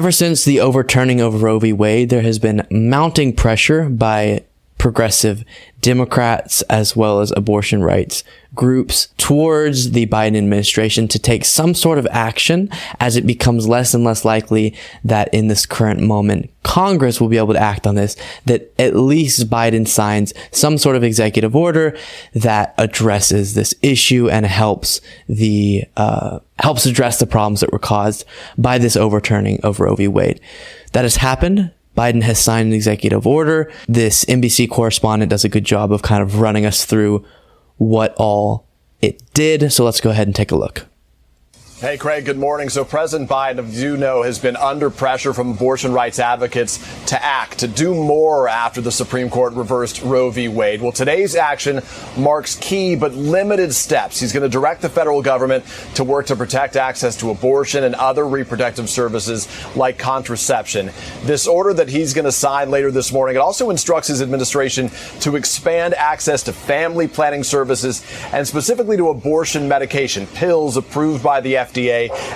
Ever since the overturning of Roe v. Wade, there has been mounting pressure by progressive Democrats as well as abortion rights groups towards the Biden administration to take some sort of action, as it becomes less and less likely that in this current moment Congress will be able to act on this, that at least Biden signs some sort of executive order that addresses this issue and helps address the problems that were caused by this overturning of Roe v. Wade. That has happened. Biden has signed an executive order. This NBC correspondent does a good job of kind of running us through what all it did. So let's go ahead and take a look. Hey, Craig, good morning. So President Biden, as you know, has been under pressure from abortion rights advocates to act, to do more after the Supreme Court reversed Roe v. Wade. Well, today's action marks key but limited steps. He's going to direct the federal government to work to protect access to abortion and other reproductive services like contraception. This order that he's going to sign later this morning, it also instructs his administration to expand access to family planning services and specifically to abortion medication, pills approved by the FDA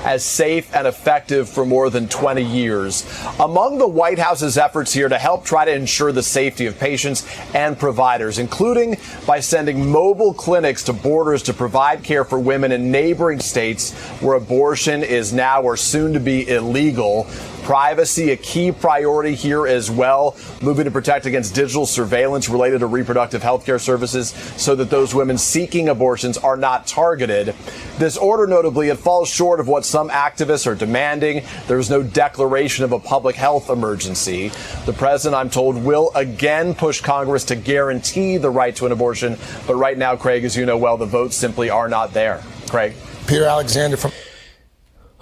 as safe and effective for more than 20 years. Among the White House's efforts here to help try to ensure the safety of patients and providers, including by sending mobile clinics to borders to provide care for women in neighboring states where abortion is now or soon to be illegal. Privacy, a key priority here as well, moving to protect against digital surveillance related to reproductive health care services so that those women seeking abortions are not targeted. This order, notably, it falls short of what some activists are demanding. There's no declaration of a public health emergency. The president, I'm told, will again push Congress to guarantee the right to an abortion. But right now, Craig, as you know well, the votes simply are not there. Craig. Peter Alexander from...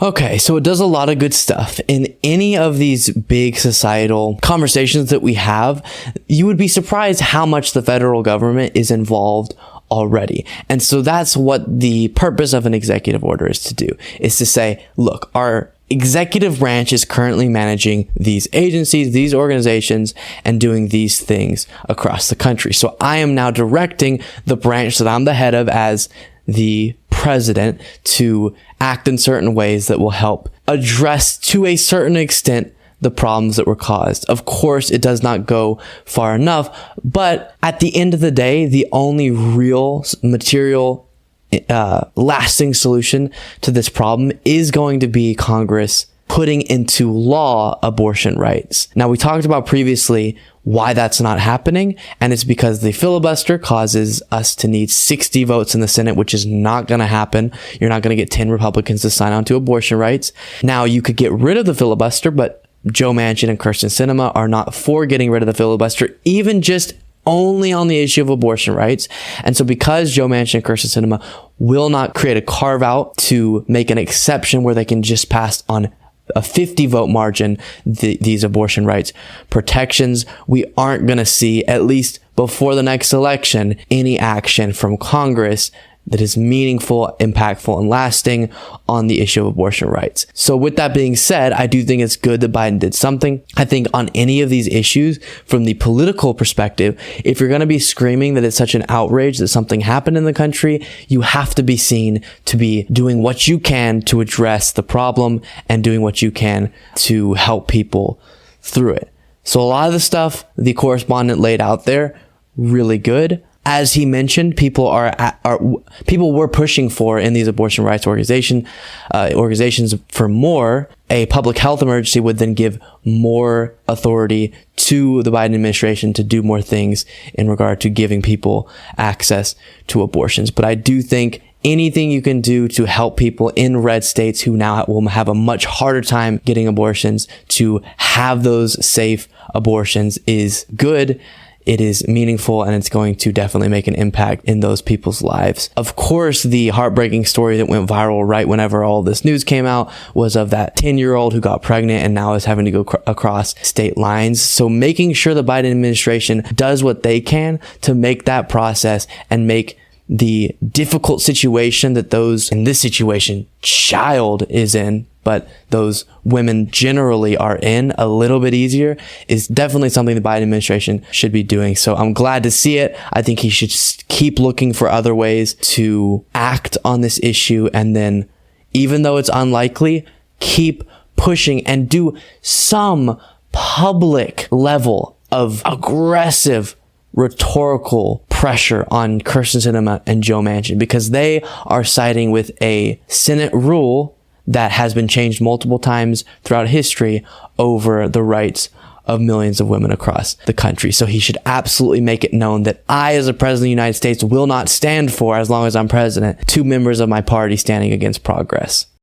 Okay, so it does a lot of good stuff. In any of these big societal conversations that we have, you would be surprised how much the federal government is involved already. And so that's what the purpose of an executive order is to do, is to say, look, our executive branch is currently managing these agencies, these organizations, and doing these things across the country. So I am now directing the branch that I'm the head of as the president to act in certain ways that will help address to a certain extent the problems that were caused. Of course, it does not go far enough, but at the end of the day, the only real material lasting solution to this problem is going to be Congress putting into law abortion rights. Now, we talked about previously why that's not happening, and it's because the filibuster causes us to need 60 votes in the Senate, which is not going to happen. You're not going to get 10 Republicans to sign on to abortion rights. Now, you could get rid of the filibuster, but Joe Manchin and Kyrsten Sinema are not for getting rid of the filibuster, even just only on the issue of abortion rights. And so because Joe Manchin and Kyrsten Sinema will not create a carve out to make an exception where they can just pass on a 50 vote margin these abortion rights protections, we aren't going to see, at least before the next election, any action from Congress that is meaningful, impactful, and lasting on the issue of abortion rights. So with that being said, I do think it's good that Biden did something. I think on any of these issues, from the political perspective, if you're going to be screaming that it's such an outrage that something happened in the country, you have to be seen to be doing what you can to address the problem and doing what you can to help people through it. So a lot of the stuff the correspondent laid out there, really good. As he mentioned, people were pushing for in these abortion rights organizations for more. A public health emergency would then give more authority to the Biden administration to do more things in regard to giving people access to abortions. But I do think anything you can do to help people in red states who now will have a much harder time getting abortions to have those safe abortions is good. It is meaningful, and it's going to definitely make an impact in those people's lives. Of course, the heartbreaking story that went viral right whenever all this news came out was of that 10-year-old who got pregnant and now is having to go across state lines. So making sure the Biden administration does what they can to make that process and make the difficult situation that those in this situation child is in, but those women generally are in, a little bit easier, is definitely something the Biden administration should be doing. So I'm glad to see it. I think he should keep looking for other ways to act on this issue. And then, even though it's unlikely, keep pushing and do some public level of aggressive rhetorical pressure on Kyrsten Sinema and Joe Manchin, because they are siding with a Senate rule that has been changed multiple times throughout history over the rights of millions of women across the country. So he should absolutely make it known that I, as a president of the United States, will not stand for, as long as I'm president, two members of my party standing against progress.